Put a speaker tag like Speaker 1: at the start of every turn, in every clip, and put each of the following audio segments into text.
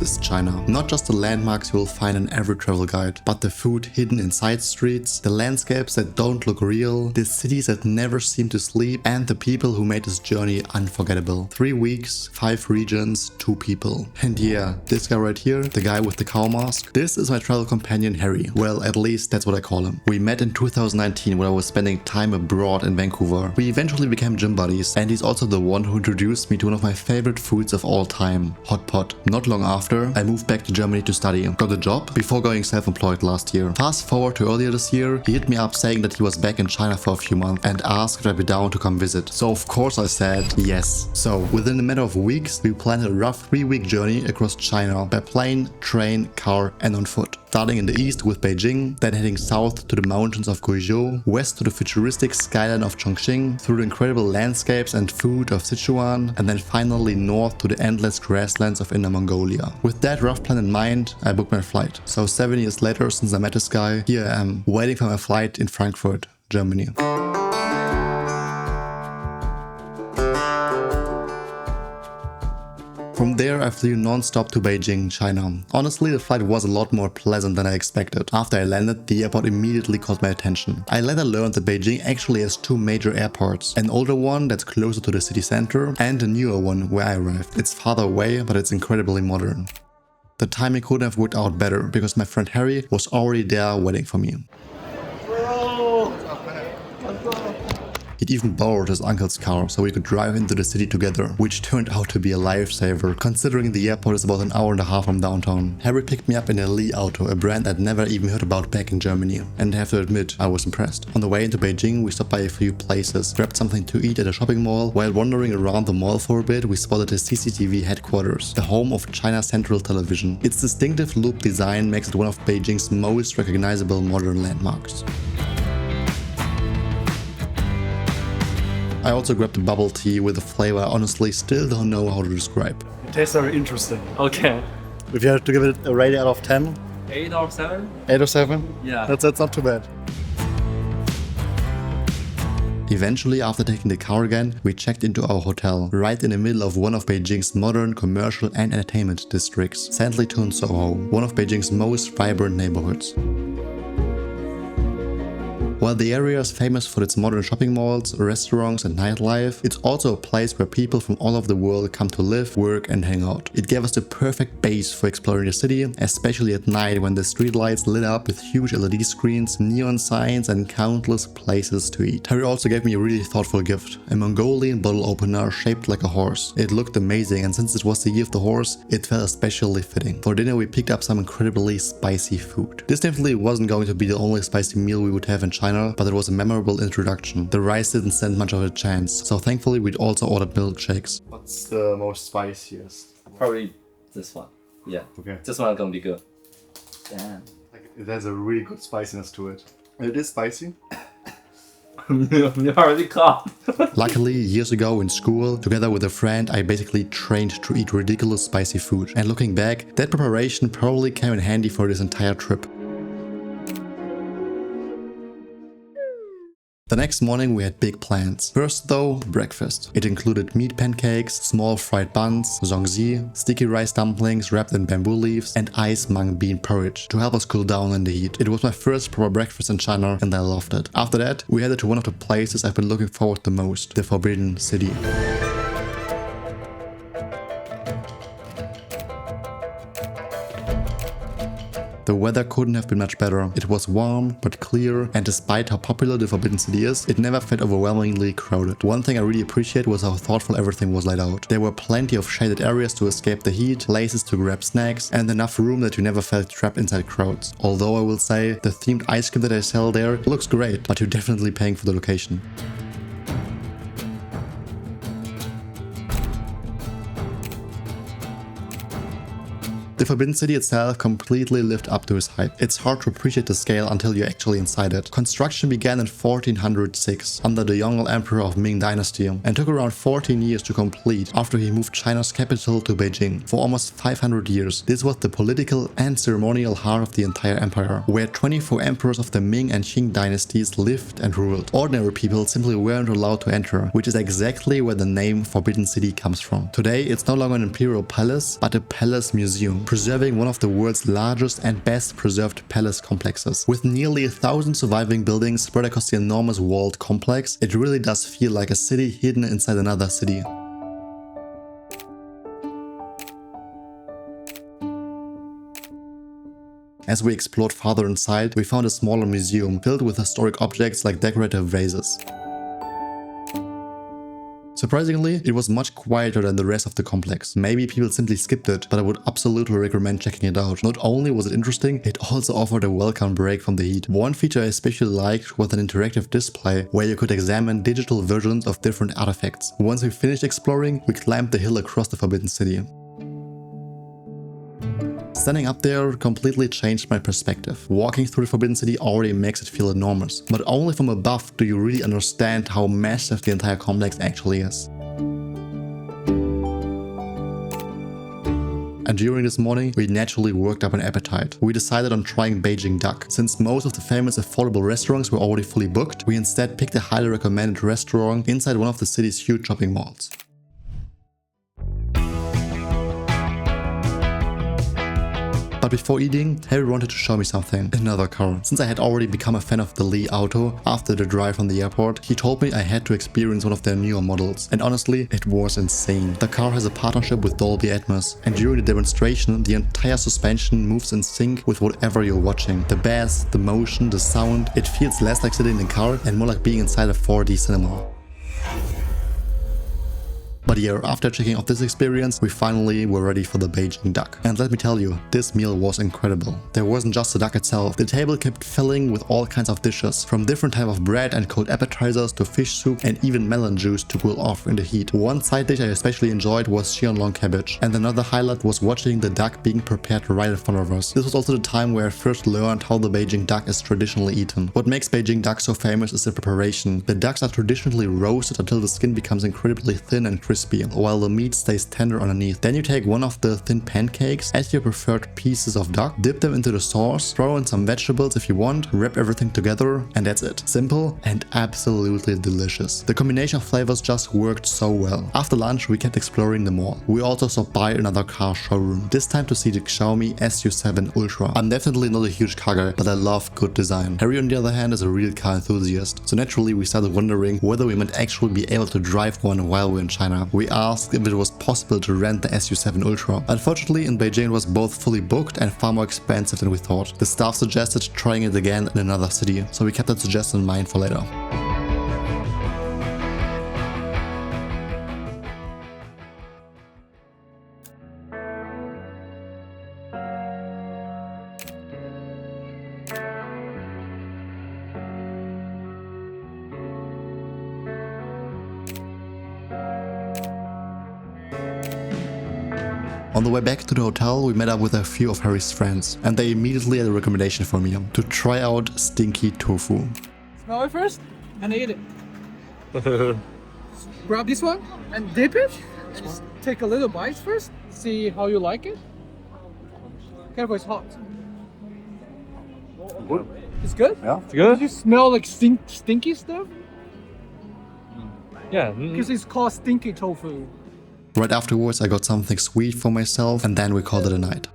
Speaker 1: is China. Not just the landmarks you will find in every travel guide, but the food hidden in side streets, the landscapes that don't look real, the cities that never seem to sleep, and the people who made this journey unforgettable. 3 weeks, 5 regions, 2 people. And yeah, this guy right here, the guy with the cow mask, this is my travel companion Harry. Well, at least that's what I call him. We met in 2019 when I was spending time abroad in Vancouver. We eventually became gym buddies, and he's also the one who introduced me to one of my favorite foods of all time, hot pot. Not long after, I moved back to Germany to study. Got a job before going self-employed last year. Fast forward to earlier this year, he hit me up saying that he was back in China for a few months and asked if I'd be down to come visit. So of course I said yes. So within a matter of weeks, we planned a rough 3-week journey across China by plane, train, car and on foot. Starting in the east with Beijing, then heading south to the mountains of Guizhou, west to the futuristic skyline of Chongqing, through the incredible landscapes and food of Sichuan, and then finally north to the endless grasslands of Inner Mongolia. With that rough plan in mind, I booked my flight. So 7 years later, since I met this guy, here I am, waiting for my flight in Frankfurt, Germany. From there, I flew non-stop to Beijing, China. Honestly, the flight was a lot more pleasant than I expected. After I landed, the airport immediately caught my attention. I later learned that Beijing actually has 2 major airports. An older one that's closer to the city center, and a newer one where I arrived. It's farther away, but it's incredibly modern. The timing couldn't have worked out better, because my friend Harry was already there waiting for me. He'd even borrowed his uncle's car so we could drive into the city together, which turned out to be a lifesaver, considering the airport is about an hour and a half from downtown. Harry picked me up in a Li Auto, a brand I'd never even heard about back in Germany, and I have to admit, I was impressed. On the way into Beijing, we stopped by a few places, grabbed something to eat at a shopping mall. While wandering around the mall for a bit, we spotted the CCTV headquarters, the home of China Central Television. Its distinctive loop design makes it one of Beijing's most recognizable modern landmarks. I also grabbed a bubble tea with a flavor I honestly still don't know how to describe.
Speaker 2: It tastes very interesting.
Speaker 3: Okay.
Speaker 2: If you had to give it a rating out of 10?
Speaker 3: 8 or 7?
Speaker 2: 8 or 7?
Speaker 3: Yeah.
Speaker 2: That's not too bad.
Speaker 1: Eventually, after taking the car again, we checked into our hotel, right in the middle of one of Beijing's modern commercial and entertainment districts, Sanlitun Soho, one of Beijing's most vibrant neighborhoods. While the area is famous for its modern shopping malls, restaurants and nightlife, it's also a place where people from all over the world come to live, work and hang out. It gave us the perfect base for exploring the city, especially at night when the streetlights lit up with huge LED screens, neon signs and countless places to eat. Harry also gave me a really thoughtful gift, a Mongolian bottle opener shaped like a horse. It looked amazing, and since it was the year of the horse, it felt especially fitting. For dinner we picked up some incredibly spicy food. This definitely wasn't going to be the only spicy meal we would have in China, but it was a memorable introduction. The rice didn't stand much of a chance, so thankfully we'd also ordered milkshakes.
Speaker 2: What's the most spiciest?
Speaker 3: Probably this one. Yeah.
Speaker 2: Okay.
Speaker 3: This one gonna be good. Damn.
Speaker 2: Like, it has a really good spiciness to it. It is spicy.
Speaker 3: You already caught.
Speaker 1: Luckily, years ago in school, together with a friend, I basically trained to eat ridiculous spicy food. And looking back, that preparation probably came in handy for this entire trip. The next morning we had big plans. First though, breakfast. It included meat pancakes, small fried buns, zongzi, sticky rice dumplings wrapped in bamboo leaves, and ice mung bean porridge to help us cool down in the heat. It was my first proper breakfast in China and I loved it. After that, we headed to one of the places I've been looking forward the most, the Forbidden City. The weather couldn't have been much better. It was warm but clear, and despite how popular the Forbidden City is, it never felt overwhelmingly crowded. One thing I really appreciate was how thoughtful everything was laid out. There were plenty of shaded areas to escape the heat, places to grab snacks, and enough room that you never felt trapped inside crowds. Although I will say, the themed ice cream that I sell there looks great, but you're definitely paying for the location. The Forbidden City itself completely lived up to its hype. It's hard to appreciate the scale until you're actually inside it. Construction began in 1406 under the Yongle Emperor of Ming Dynasty and took around 14 years to complete after he moved China's capital to Beijing. For almost 500 years, this was the political and ceremonial heart of the entire empire, where 24 emperors of the Ming and Qing dynasties lived and ruled. Ordinary people simply weren't allowed to enter, which is exactly where the name Forbidden City comes from. Today, it's no longer an imperial palace, but a palace museum, preserving one of the world's largest and best preserved palace complexes. With nearly 1,000 surviving buildings spread across the enormous walled complex, it really does feel like a city hidden inside another city. As we explored farther inside, we found a smaller museum filled with historic objects like decorative vases. Surprisingly, it was much quieter than the rest of the complex. Maybe people simply skipped it, but I would absolutely recommend checking it out. Not only was it interesting, it also offered a welcome break from the heat. One feature I especially liked was an interactive display where you could examine digital versions of different artifacts. Once we finished exploring, we climbed the hill across the Forbidden City. Standing up there completely changed my perspective. Walking through the Forbidden City already makes it feel enormous, but only from above do you really understand how massive the entire complex actually is. And during this morning, we naturally worked up an appetite. We decided on trying Beijing Duck. Since most of the famous affordable restaurants were already fully booked, we instead picked a highly recommended restaurant inside one of the city's huge shopping malls. But before eating, Harry wanted to show me something. Another car. Since I had already become a fan of the Li Auto after the drive from the airport, he told me I had to experience one of their newer models. And honestly, it was insane. The car has a partnership with Dolby Atmos, and during the demonstration, the entire suspension moves in sync with whatever you're watching. The bass, the motion, the sound, it feels less like sitting in a car and more like being inside a 4D cinema. But yeah, after checking out this experience, we finally were ready for the Beijing Duck. And let me tell you, this meal was incredible. There wasn't just the duck itself. The table kept filling with all kinds of dishes, from different types of bread and cold appetizers to fish soup and even melon juice to cool off in the heat. One side dish I especially enjoyed was xianlong cabbage, and another highlight was watching the duck being prepared right in front of us. This was also the time where I first learned how the Beijing duck is traditionally eaten. What makes Beijing duck so famous is the preparation. The ducks are traditionally roasted until the skin becomes incredibly thin and crispy, while the meat stays tender underneath. Then you take one of the thin pancakes, add your preferred pieces of duck, dip them into the sauce, throw in some vegetables if you want, wrap everything together, and that's it. Simple and absolutely delicious. The combination of flavors just worked so well. After lunch, we kept exploring the mall. We also stopped by another car showroom, this time to see the Xiaomi SU7 Ultra. I'm definitely not a huge car guy, but I love good design. Harry, on the other hand, is a real car enthusiast, so naturally we started wondering whether we might actually be able to drive one while we're in China. We asked if it was possible to rent the SU7 Ultra. Unfortunately, in Beijing it was both fully booked and far more expensive than we thought. The staff suggested trying it again in another city, so we kept that suggestion in mind for later. On the way back to the hotel, we met up with a few of Harry's friends, and they immediately had a recommendation for me to try out stinky tofu.
Speaker 4: Smell it first and eat it. Grab this one and dip it. Just take a little bite first. See how you like it. Careful, it's hot.
Speaker 2: Good.
Speaker 4: It's good?
Speaker 2: Yeah.
Speaker 3: It's good?
Speaker 4: Did you smell like stinky stuff?
Speaker 3: Yeah.
Speaker 4: Because it's called stinky tofu.
Speaker 1: Right afterwards, I got something sweet for myself, and then we called it a night.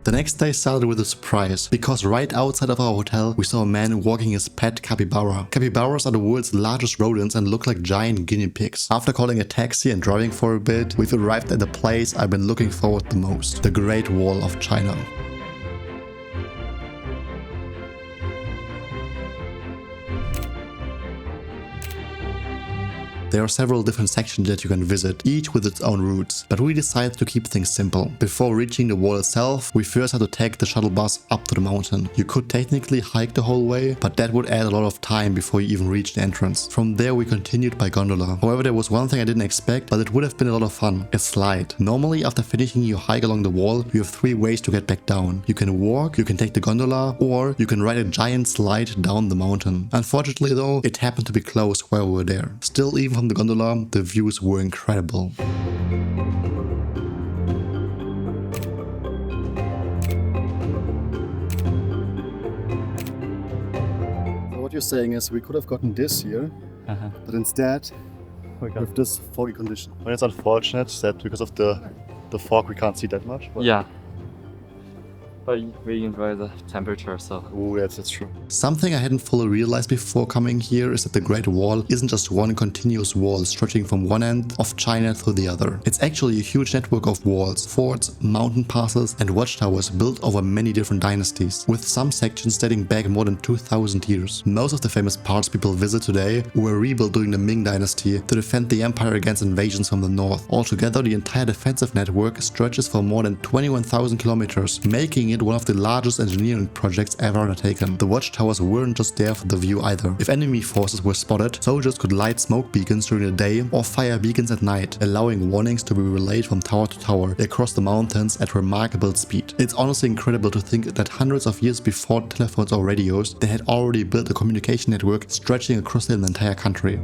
Speaker 1: The next day started with a surprise, because right outside of our hotel, we saw a man walking his pet capybara. Capybaras are the world's largest rodents and look like giant guinea pigs. After calling a taxi and driving for a bit, we've arrived at the place I've been looking forward the most, the Great Wall of China. There are several different sections that you can visit, each with its own routes, but we decided to keep things simple. Before reaching the wall itself, we first had to take the shuttle bus up to the mountain. You could technically hike the whole way, but that would add a lot of time before you even reach the entrance. From there we continued by gondola. However, there was one thing I didn't expect, but it would have been a lot of fun. A slide. Normally after finishing your hike along the wall, you have 3 ways to get back down. You can walk, you can take the gondola, or you can ride a giant slide down the mountain. Unfortunately though, it happened to be closed while we were there. Still, even from the gondola, the views were incredible.
Speaker 2: What you're saying is we could have gotten this here, but instead with this foggy condition. Well, it's unfortunate that because of the fog we can't see that much. But
Speaker 3: Yeah. But we enjoy the temperature, so.
Speaker 2: oh, yes, that's true.
Speaker 1: Something I hadn't fully realized before coming here is that the Great Wall isn't just one continuous wall stretching from one end of China to the other. It's actually a huge network of walls, forts, mountain passes and watchtowers built over many different dynasties, with some sections dating back more than 2000 years. Most of the famous parts people visit today were rebuilt during the Ming dynasty to defend the empire against invasions from the north. Altogether, the entire defensive network stretches for more than 21,000 kilometers, making it one of the largest engineering projects ever undertaken. The watchtowers weren't just there for the view either. If enemy forces were spotted, soldiers could light smoke beacons during the day or fire beacons at night, allowing warnings to be relayed from tower to tower across the mountains at remarkable speed. It's honestly incredible to think that hundreds of years before telephones or radios, they had already built a communication network stretching across the entire country.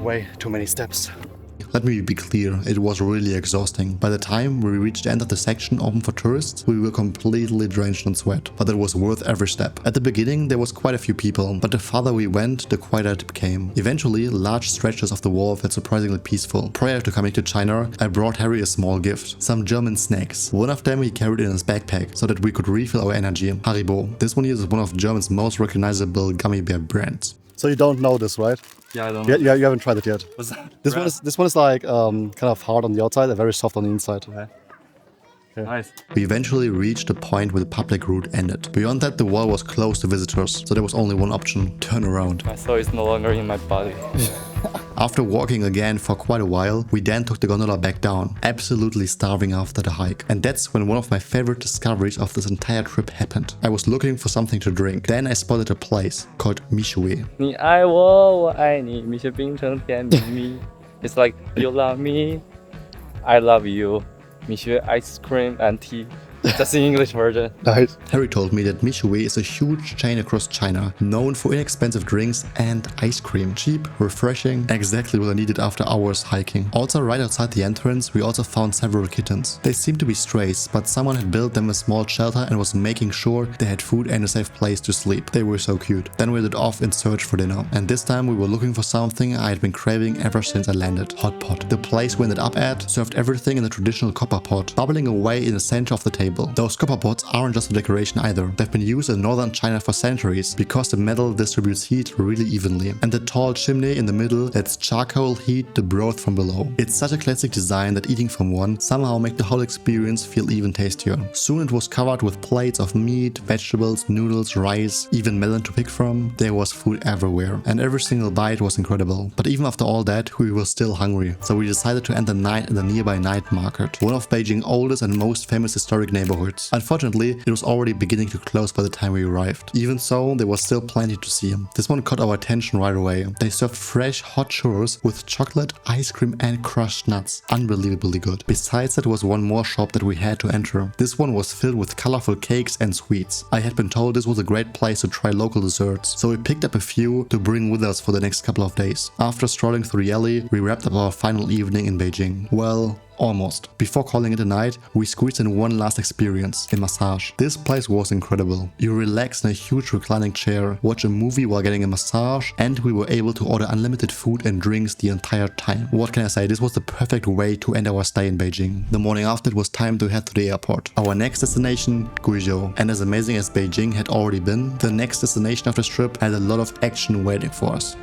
Speaker 2: Way too many steps.
Speaker 1: Let me be clear, it was really exhausting. By the time we reached the end of the section open for tourists, we were completely drenched in sweat, but it was worth every step. At the beginning there was quite a few people, but the farther we went, the quieter it became. Eventually, large stretches of the wall felt surprisingly peaceful. Prior to coming to China, I brought Harry a small gift, some German snacks. One of them he carried in his backpack, so that we could refill our energy. Haribo. This one is one of Germany's most recognizable gummy bear brands.
Speaker 2: So you don't know this, right?
Speaker 3: Yeah, I don't
Speaker 2: Yeah,
Speaker 3: know.
Speaker 2: you haven't tried it yet.
Speaker 3: What's that?
Speaker 2: This one is like kind of hard on the outside and very soft on the inside.
Speaker 3: Okay.
Speaker 2: Yeah.
Speaker 3: Nice.
Speaker 1: We eventually reached the point where the public route ended. Beyond that, the wall was closed to visitors, so there was only one option: turn around.
Speaker 3: My soul is no longer in my body.
Speaker 1: After walking again for quite a while, we then took the gondola back down, absolutely starving after the hike. And that's when one of my favorite discoveries of this entire trip happened. I was looking for something to drink. Then I spotted a place called Mishui.
Speaker 3: 你爱我，我爱你，蜜雪冰城甜蜜蜜。It's like you love me, I love you. 蜜雪 ice cream and tea. That's the English version.
Speaker 2: Nice.
Speaker 1: Harry told me that Mishui is a huge chain across China, known for inexpensive drinks and ice cream. Cheap, refreshing, exactly what I needed after hours hiking. Also, right outside the entrance, we also found several kittens. They seemed to be strays, but someone had built them a small shelter and was making sure they had food and a safe place to sleep. They were so cute. Then we headed off in search for dinner, and this time we were looking for something I had been craving ever since I landed: hot pot. The place we ended up at served everything in a traditional copper pot, bubbling away in the center of the table. Those copper pots aren't just a decoration either. They've been used in northern China for centuries because the metal distributes heat really evenly. And the tall chimney in the middle lets charcoal heat the broth from below. It's such a classic design that eating from one somehow makes the whole experience feel even tastier. Soon it was covered with plates of meat, vegetables, noodles, rice, even melon to pick from. There was food everywhere, and every single bite was incredible. But even after all that, we were still hungry. So we decided to end the night in the nearby night market, one of Beijing's oldest and most famous historic neighborhoods. Unfortunately, it was already beginning to close by the time we arrived. Even so, there was still plenty to see. This one caught our attention right away. They served fresh hot churros with chocolate, ice cream and crushed nuts. Unbelievably good. Besides, that was one more shop that we had to enter. This one was filled with colorful cakes and sweets. I had been told this was a great place to try local desserts, so we picked up a few to bring with us for the next couple of days. After strolling through the alley, we wrapped up our final evening in Beijing. Well, almost. Before calling it a night, we squeezed in one last experience, a massage. This place was incredible. You relax in a huge reclining chair, watch a movie while getting a massage, and we were able to order unlimited food and drinks the entire time. What can I say, this was the perfect way to end our stay in Beijing. The morning after, it was time to head to the airport. Our next destination, Guizhou. And as amazing as Beijing had already been, the next destination of this trip had a lot of action waiting for us.